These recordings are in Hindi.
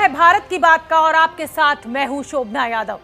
है भारत की बात का और आपके साथ मैं हूं शोभना यादव।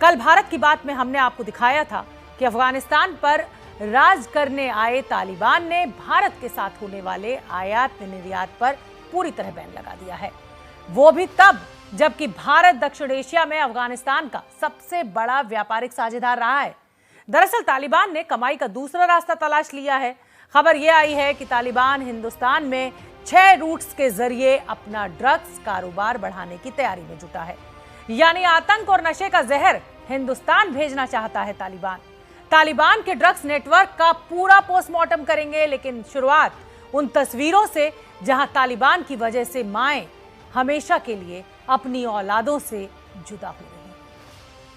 कल भारत की बात में हमने आपको दिखाया था कि अफगानिस्तान पर राज करने आए तालिबान ने भारत के साथ होने वाले आयात निर्यात पर पूरी तरह बैन लगा दिया है। वो भी तब जबकि भारत दक्षिण एशिया में अफगानिस्तान का सबसे बड़ा व्यापारिक साझेदार रहा है। दरअसल तालिबान ने कमाई का दूसरा रास्ता तलाश लिया है। खबर यह आई है कि तालिबान हिंदुस्तान में 6 रूट्स के जरिए अपना ड्रग्स कारोबार बढ़ाने की तैयारी में जुटा है। यानी आतंक और नशे का जहर हिंदुस्तान भेजना चाहता है तालिबान के ड्रग्स नेटवर्क का पूरा पोस्टमार्टम करेंगे, लेकिन शुरुआत उन तस्वीरों से जहां तालिबान की वजह से माएं हमेशा के लिए अपनी औलादों से जुदा हो रही हैं।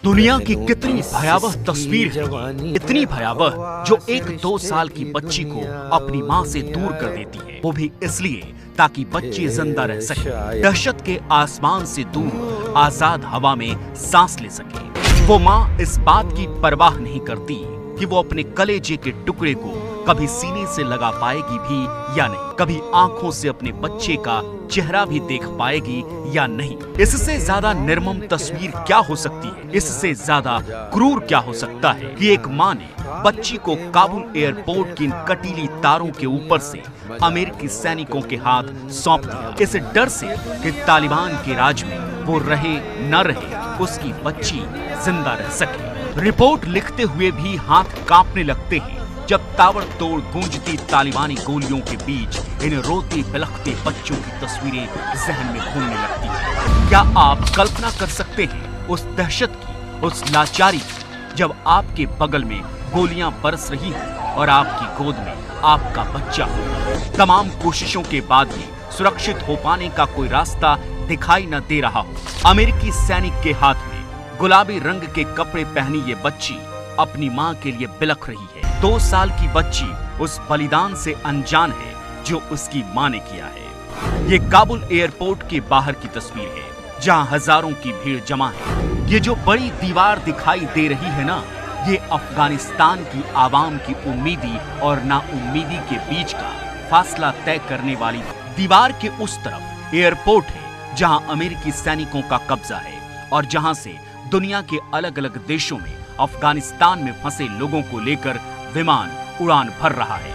दुनिया की कितनी भयावह तस्वीर है, इतनी भयावह जो 1-2 साल की बच्ची को अपनी माँ से दूर कर देती है, वो भी इसलिए ताकि बच्चे जिंदा रह सके, दहशत के आसमान से दूर आजाद हवा में सांस ले सके। वो माँ इस बात की परवाह नहीं करती कि वो अपने कलेजे के टुकड़े को कभी सीने से लगा पाएगी भी या नहीं, कभी आंखों से अपने बच्चे का चेहरा भी देख पाएगी या नहीं। इससे ज्यादा निर्मम तस्वीर क्या हो सकती है, इससे ज्यादा क्रूर क्या हो सकता है कि एक माँ ने बच्ची को काबुल एयरपोर्ट की इन कटीली तारों के ऊपर से अमेरिकी सैनिकों के हाथ सौंप दिया, इस डर से कि तालिबान के राज में वो रहे न रहे, उसकी बच्ची जिंदा रह सके। रिपोर्ट लिखते हुए भी हाथ कांपने लगते हैं जब ताबड़तोड़ गूंजती तालिबानी गोलियों के बीच इन रोते बिलखते बच्चों की तस्वीरें जहन में घूमने लगती हैं। क्या आप कल्पना कर सकते हैं उस दहशत की, उस लाचारी की, जब आपके बगल में गोलियां बरस रही हैं और आपकी गोद में आपका बच्चा हो। तमाम कोशिशों के बाद भी सुरक्षित हो पाने का कोई रास्ता दिखाई न दे रहा हो। अमेरिकी सैनिक के हाथ में गुलाबी रंग के कपड़े पहनी ये बच्ची अपनी माँ के लिए बिलख रही है। 2 साल की बच्ची उस बलिदान से अनजान है जो उसकी माँ ने किया है। ये काबुल एयरपोर्ट के बाहर की तस्वीर है जहाँ हजारों की भीड़ जमा है। ये जो बड़ी दीवार दिखाई दे रही है ना, ये अफगानिस्तान की आवाम की उम्मीदी और नाउम्मीदी के बीच का फासला तय करने वाली दीवार के उस तरफ एयरपोर्ट है जहाँ अमेरिकी सैनिकों का कब्जा है और जहाँ से दुनिया के अलग अलग देशों में अफगानिस्तान में फंसे लोगों को लेकर विमान उड़ान भर रहा है।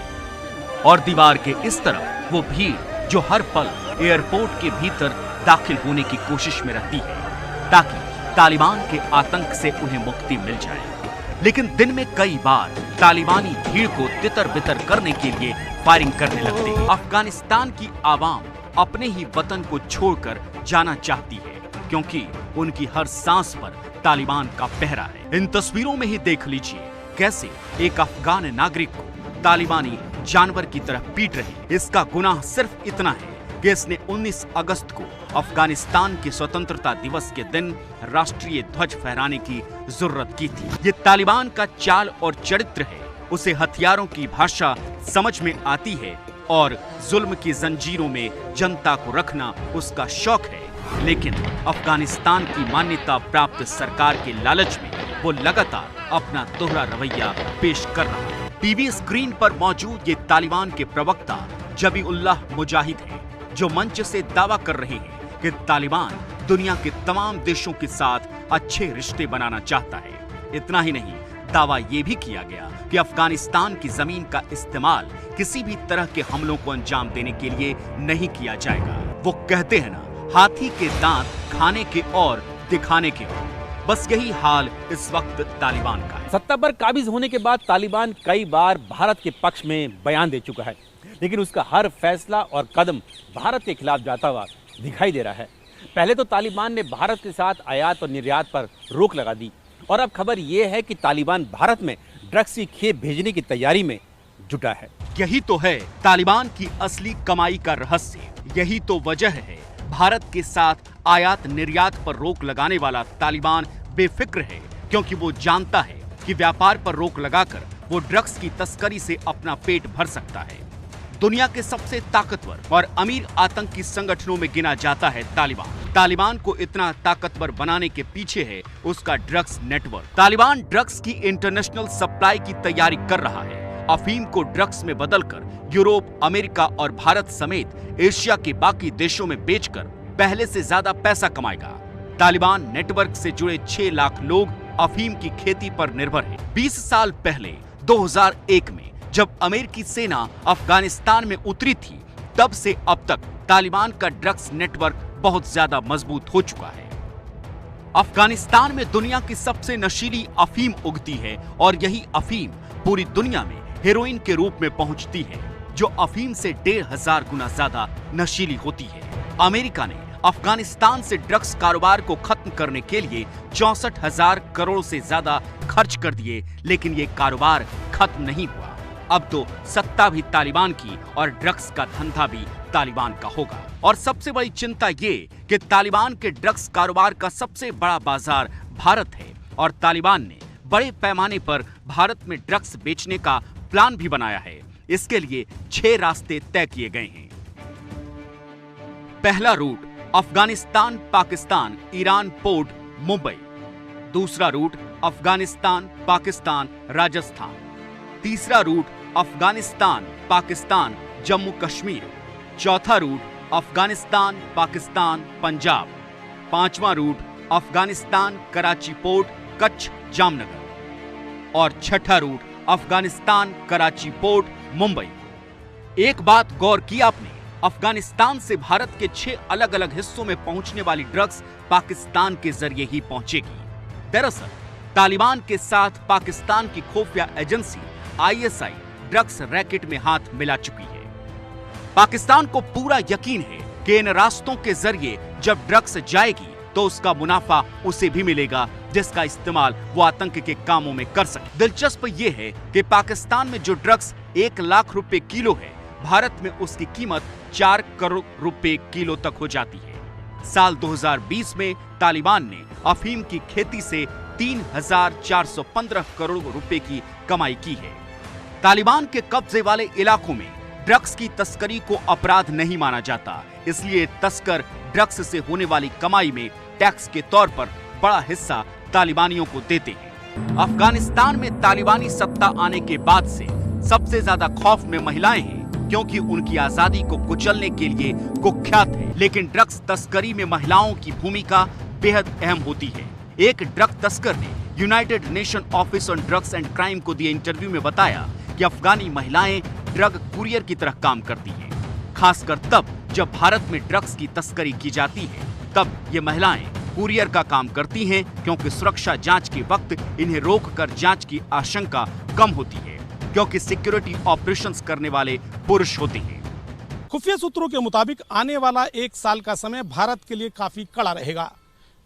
और दीवार के इस तरफ वो भीड़ जो हर पल एयरपोर्ट के भीतर दाखिल होने की कोशिश में रहती है ताकि तालिबान के आतंक से उन्हें मुक्ति मिल जाए। लेकिन दिन में कई बार तालिबानी भीड़ को तितर बितर करने के लिए फायरिंग करने लगते हैं। अफगानिस्तान की आवाम अपने ही वतन को छोड़कर जाना चाहती है क्योंकि उनकी हर सांस पर तालिबान का पहरा है। इन तस्वीरों में ही देख लीजिए कैसे एक अफगान नागरिक को तालिबानी जानवर की तरह पीट रहे। इसका गुनाह सिर्फ इतना है कि इसने 19 अगस्त को अफगानिस्तान के स्वतंत्रता दिवस के दिन राष्ट्रीय ध्वज फहराने की जरूरत की थी। ये तालिबान का चाल और चरित्र है। उसे हथियारों की भाषा समझ में आती है और जुल्म की जंजीरों में जनता को रखना उसका शौक है। लेकिन अफगानिस्तान की मान्यता प्राप्त सरकार के लालच में वो लगातार अपना दोहरा रवैया पेश कर रहा है। टीवी स्क्रीन पर मौजूद ये तालिबान के प्रवक्ता जबीउल्लाह मुजाहिद हैं, जो मंच से दावा कर रहे हैं कि तालिबान दुनिया के तमाम देशों के साथ अच्छे रिश्ते बनाना चाहता है। इतना ही नहीं, दावा ये भी किया गया कि अफगानिस्तान की जमीन का इस्तेमाल किसी भी तरह के हमलों को अंजाम देने के लिए नहीं किया जाएगा। वो कहते हैं ना, हाथी के दांत खाने के और दिखाने के और। बस यही हाल इस वक्त तालिबान का है। सत्ता पर काबिज होने के बाद तालिबान कई बार भारत के पक्ष में बयान दे चुका है, लेकिन उसका हर फैसला और कदम भारत के खिलाफ जाता हुआ दिखाई दे रहा है। पहले तो तालिबान ने भारत के साथ आयात और निर्यात पर रोक लगा दी और अब खबर यह है कि तालिबान भारत में ड्रग्स की खेप भेजने की तैयारी में जुटा है। यही तो है तालिबान की असली कमाई का रहस्य। यही तो वजह है भारत के साथ आयात निर्यात पर रोक लगाने वाला तालिबान बेफिक्र है, क्योंकि वो जानता है कि व्यापार पर रोक लगाकर वो ड्रग्स की तस्करी से अपना पेट भर सकता है। दुनिया के सबसे ताकतवर और अमीर आतंकी संगठनों में गिना जाता है तालिबान। तालिबान को इतना ताकतवर बनाने के पीछे है उसका ड्रग्स नेटवर्क। तालिबान ड्रग्स की इंटरनेशनल सप्लाई की तैयारी कर रहा है। अफीम को ड्रग्स में बदलकर यूरोप, अमेरिका और भारत समेत एशिया के बाकी देशों में बेचकर पहले से ज्यादा पैसा कमाएगा। तालिबान नेटवर्क से जुड़े 6 लाख लोग अफीम की खेती पर निर्भर हैं। 20 साल पहले 2001 में जब अमेरिकी सेना अफगानिस्तान में उतरी थी, तब से अब तक तालिबान का ड्रग्स नेटवर्क बहुत ज्यादा मजबूत हो चुका है। अफगानिस्तान में दुनिया की सबसे नशीली अफीम उगती है और यही अफीम पूरी दुनिया में हेरोइन के रूप में पहुंचती है, जो अफीम से 1500 गुना ज्यादा नशीली होती है। अमेरिका ने अफगानिस्तान से ड्रग्स कारोबार को खत्म करने के लिए 64,000 करोड़ से ज्यादा खर्च कर दिए, लेकिन ये कारोबार खत्म नहीं हुआ। अब तो सत्ता भी तालिबान की और ड्रग्स का धंधा भी तालिबान का होगा। और सबसे बड़ी चिंता ये कि तालिबान के ड्रग्स कारोबार का सबसे बड़ा बाजार भारत है और तालिबान ने बड़े पैमाने पर भारत में ड्रग्स बेचने का प्लान भी बनाया है। इसके लिए 6 रास्ते तय किए गए हैं। पहला route Afghanistan, Pakistan, Iran port, Mumbai. दूसरा रूट अफगानिस्तान, पाकिस्तान, राजस्थान। तीसरा रूट अफगानिस्तान, पाकिस्तान, जम्मू कश्मीर। चौथा रूट अफगानिस्तान, पाकिस्तान, पंजाब। पांचवां रूट अफगानिस्तान, कराची पोर्ट, कच्छ, जामनगर। और छठा रूट अफगानिस्तान, कराची पोर्ट, मुंबई। एक बात गौर की आपने, अफगानिस्तान से भारत के 6 अलग अलग हिस्सों में पहुंचने वाली ड्रग्स पाकिस्तान के जरिए ही पहुंचेगी। दरअसल तालिबान के साथ पाकिस्तान की खुफिया एजेंसी ISI ड्रग्स रैकेट में हाथ मिला चुकी है। पाकिस्तान को पूरा यकीन है कि इन रास्तों के जरिए जब ड्रग्स जाएगी तो उसका मुनाफा उसे भी मिलेगा, जिसका इस्तेमाल वो आतंक के कामों में कर सके। दिलचस्प ये है कि पाकिस्तान में जो ड्रग्स 1 लाख रुपए किलो है, भारत में उसकी कीमत 4 करोड़ रुपए किलो तक हो जाती है। साल 2020 में तालिबान ने अफीम की खेती से 3,415 करोड़ रुपए की कमाई की है। तालिबान के कब्जे वाले इलाकों में ड्रग्स की तस्करी को अपराध नहीं माना जाता, इसलिए तस्कर ड्रग्स से होने वाली कमाई में टैक्स के तौर पर बड़ा हिस्सा तालिबानियों को देते हैं। अफगानिस्तान में तालिबानी सत्ता आने के बाद से सबसे ज्यादा खौफ में महिलाएं हैं, क्योंकि उनकी आजादी को कुचलने के लिए कुख्यात है। लेकिन ड्रग्स तस्करी में महिलाओं की भूमिका बेहद अहम होती है। एक ड्रग तस्कर ने United nation office on drugs and crime को दिए इंटरव्यू में बताया कि अफगानी महिलाएं ड्रग कुरियर की तरह काम करती हैं। खासकर तब जब भारत में ड्रग्स की तस्करी की जाती है, तब ये महिलाएं कुरियर का काम करती हैं, क्योंकि सुरक्षा जांच के वक्त इन्हें रोककर जांच की आशंका कम होती है, क्योंकि सिक्योरिटी ऑपरेशंस करने वाले पुरुष होते हैं। खुफिया सूत्रों के मुताबिक आने वाला 1 साल का समय भारत के लिए काफी कड़ा रहेगा,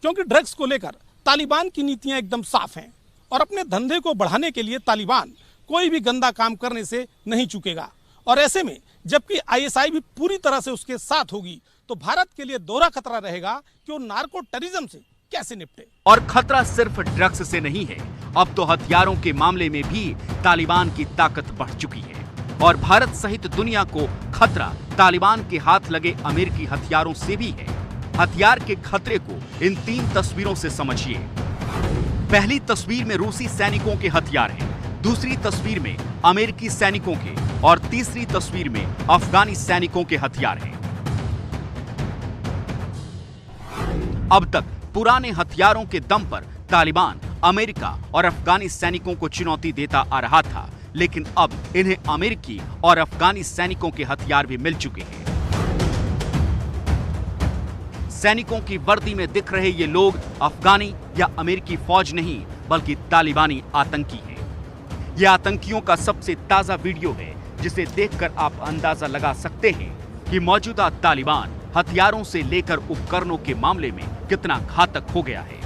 क्योंकि ड्रग्स को लेकर तालिबान की नीतियां एकदम साफ हैं और अपने धंधे को बढ़ाने के लिए तालिबान कोई भी गंदा काम करने से नहीं चूकेगा। और ऐसे में जबकि ISI भी पूरी तरह से उसके साथ होगी, तो भारत के लिए दोहरा खतरा रहेगा कि वो नार्को टेररिज्म से कैसे निपटे। और खतरा सिर्फ ड्रग्स से नहीं है, अब तो हथियारों के मामले में भी तालिबान की ताकत बढ़ चुकी है और भारत सहित दुनिया को खतरा तालिबान के हाथ लगे अमेरिकी हथियारों से भी है। हथियार के खतरे को इन 3 तस्वीरों से समझिए। पहली तस्वीर में रूसी सैनिकों के हथियार हैं, दूसरी तस्वीर में अमेरिकी सैनिकों के और तीसरी तस्वीर में अफगानी सैनिकों के हथियार हैं। अब तक पुराने हथियारों के दम पर तालिबान अमेरिका और अफगानी सैनिकों को चुनौती देता आ रहा था, लेकिन अब इन्हें अमेरिकी और अफगानी सैनिकों के हथियार भी मिल चुके हैं। सैनिकों की वर्दी में दिख रहे ये लोग अफगानी या अमेरिकी फौज नहीं, बल्कि तालिबानी आतंकी हैं। ये आतंकियों का सबसे ताजा वीडियो है, जिसे देखकर आप अंदाजा लगा सकते हैं कि मौजूदा तालिबान हथियारों से लेकर उपकरणों के मामले में कितना घातक हो गया है।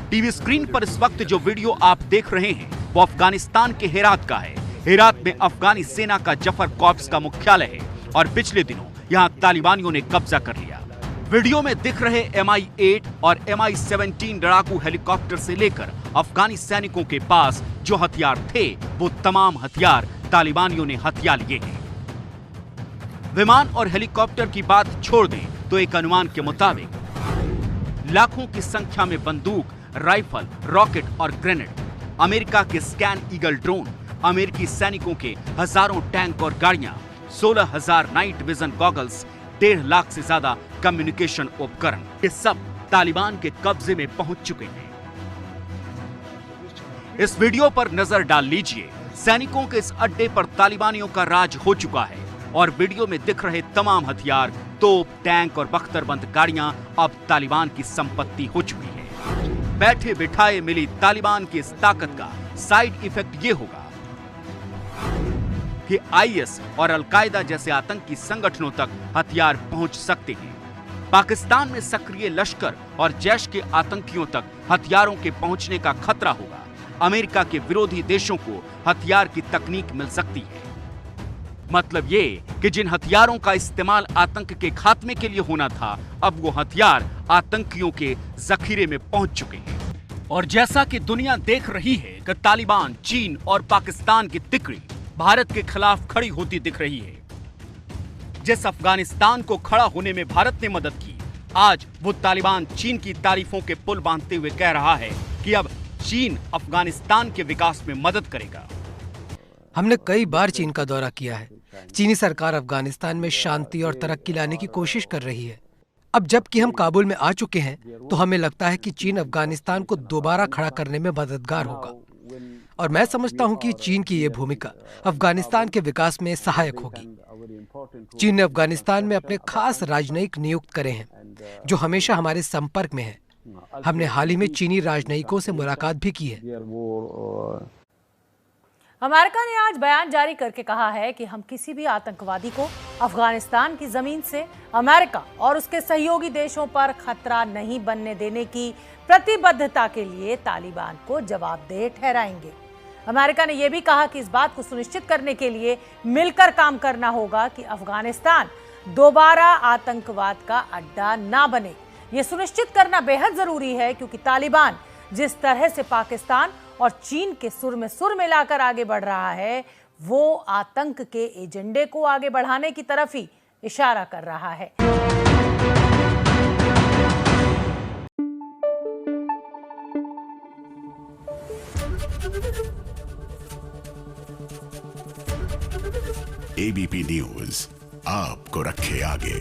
टीवी स्क्रीन पर इस वक्त जो वीडियो आप देख रहे हैं वो अफगानिस्तान के हेरात का है। हेरात में अफगानी सेना का जफर कॉर्प्स का मुख्यालय है और पिछले दिनों यहां तालिबानियों ने कब्जा कर लिया। वीडियो में दिख रहे MI-8 और MI-17 लड़ाकू हेलीकॉप्टर से लेकर अफगानी सैनिकों के पास जो हथियार थे, वो तमाम हथियार तालिबानियों ने हथिया लिए हैं। विमान और हेलीकॉप्टर की बात छोड़ दें तो एक अनुमान के मुताबिक लाखों की संख्या में बंदूक, राइफल, रॉकेट और ग्रेनेड, अमेरिका के स्कैन ईगल ड्रोन, अमेरिकी सैनिकों के हजारों टैंक और गाड़ियां, 16,000 नाइट विजन गॉगल्स, 1.5 लाख से ज्यादा कम्युनिकेशन उपकरण, ये सब तालिबान के कब्जे में पहुंच चुके हैं। इस वीडियो पर नजर डाल लीजिए। सैनिकों के इस अड्डे पर तालिबानियों का राज हो चुका है और वीडियो में दिख रहे तमाम हथियार, तोप, टैंक और बख्तरबंद गाड़ियां अब तालिबान की संपत्ति हो चुकी है। बैठे बिठाए मिली तालिबान की इस ताकत का साइड इफेक्ट ये होगा कि आईएस और अलकायदा जैसे आतंकी संगठनों तक हथियार पहुंच सकते हैं। पाकिस्तान में सक्रिय लश्कर और जैश के आतंकियों तक हथियारों के पहुंचने का खतरा होगा। अमेरिका के विरोधी देशों को हथियार की तकनीक मिल सकती है। मतलब ये कि जिन हथियारों का इस्तेमाल आतंक के खात्मे के लिए होना था, अब वो हथियार आतंकियों के जखीरे में पहुंच चुके हैं। और जैसा कि दुनिया देख रही है कि तालिबान, चीन और पाकिस्तान की तिकड़ी भारत के खिलाफ खड़ी होती दिख रही है। जिस अफगानिस्तान को खड़ा होने में भारत ने मदद की, आज वो तालिबान चीन की तारीफों के पुल बांधते हुए कह रहा है कि अब चीन अफगानिस्तान के विकास में मदद करेगा। हमने कई बार चीन का दौरा किया है। चीनी सरकार अफगानिस्तान में शांति और तरक्की लाने की कोशिश कर रही है। अब जबकि हम काबुल में आ चुके हैं, तो हमें लगता है कि चीन अफगानिस्तान को दोबारा खड़ा करने में मददगार होगा। और मैं समझता हूं कि चीन की ये भूमिका अफगानिस्तान के विकास में सहायक होगी। चीन ने अफगानिस्तान में अपने खास राजनयिक नियुक्त करे हैं, जो हमेशा हमारे संपर्क में हैं। हमने हाल ही में चीनी राजनयिकों से मुलाकात भी की है। अमेरिका ने आज बयान जारी करके कहा है कि हम किसी भी आतंकवादी को अफगानिस्तान की जमीन से अमेरिका और उसके सहयोगी देशों पर खतरा नहीं बनने देने की प्रतिबद्धता के लिए तालिबान को जवाबदेह ठहराएंगे। अमेरिका ने यह भी कहा कि इस बात को सुनिश्चित करने के लिए मिलकर काम करना होगा कि अफगानिस्तान दोबारा आतंकवाद का अड्डा ना बने। यह सुनिश्चित करना बेहद जरूरी है, क्योंकि तालिबान जिस तरह से पाकिस्तान और चीन के सुर में सुर मिलाकर आगे बढ़ रहा है, वो आतंक के एजेंडे को आगे बढ़ाने की तरफ ही इशारा कर रहा है। एबीपी न्यूज आपको रखे आगे।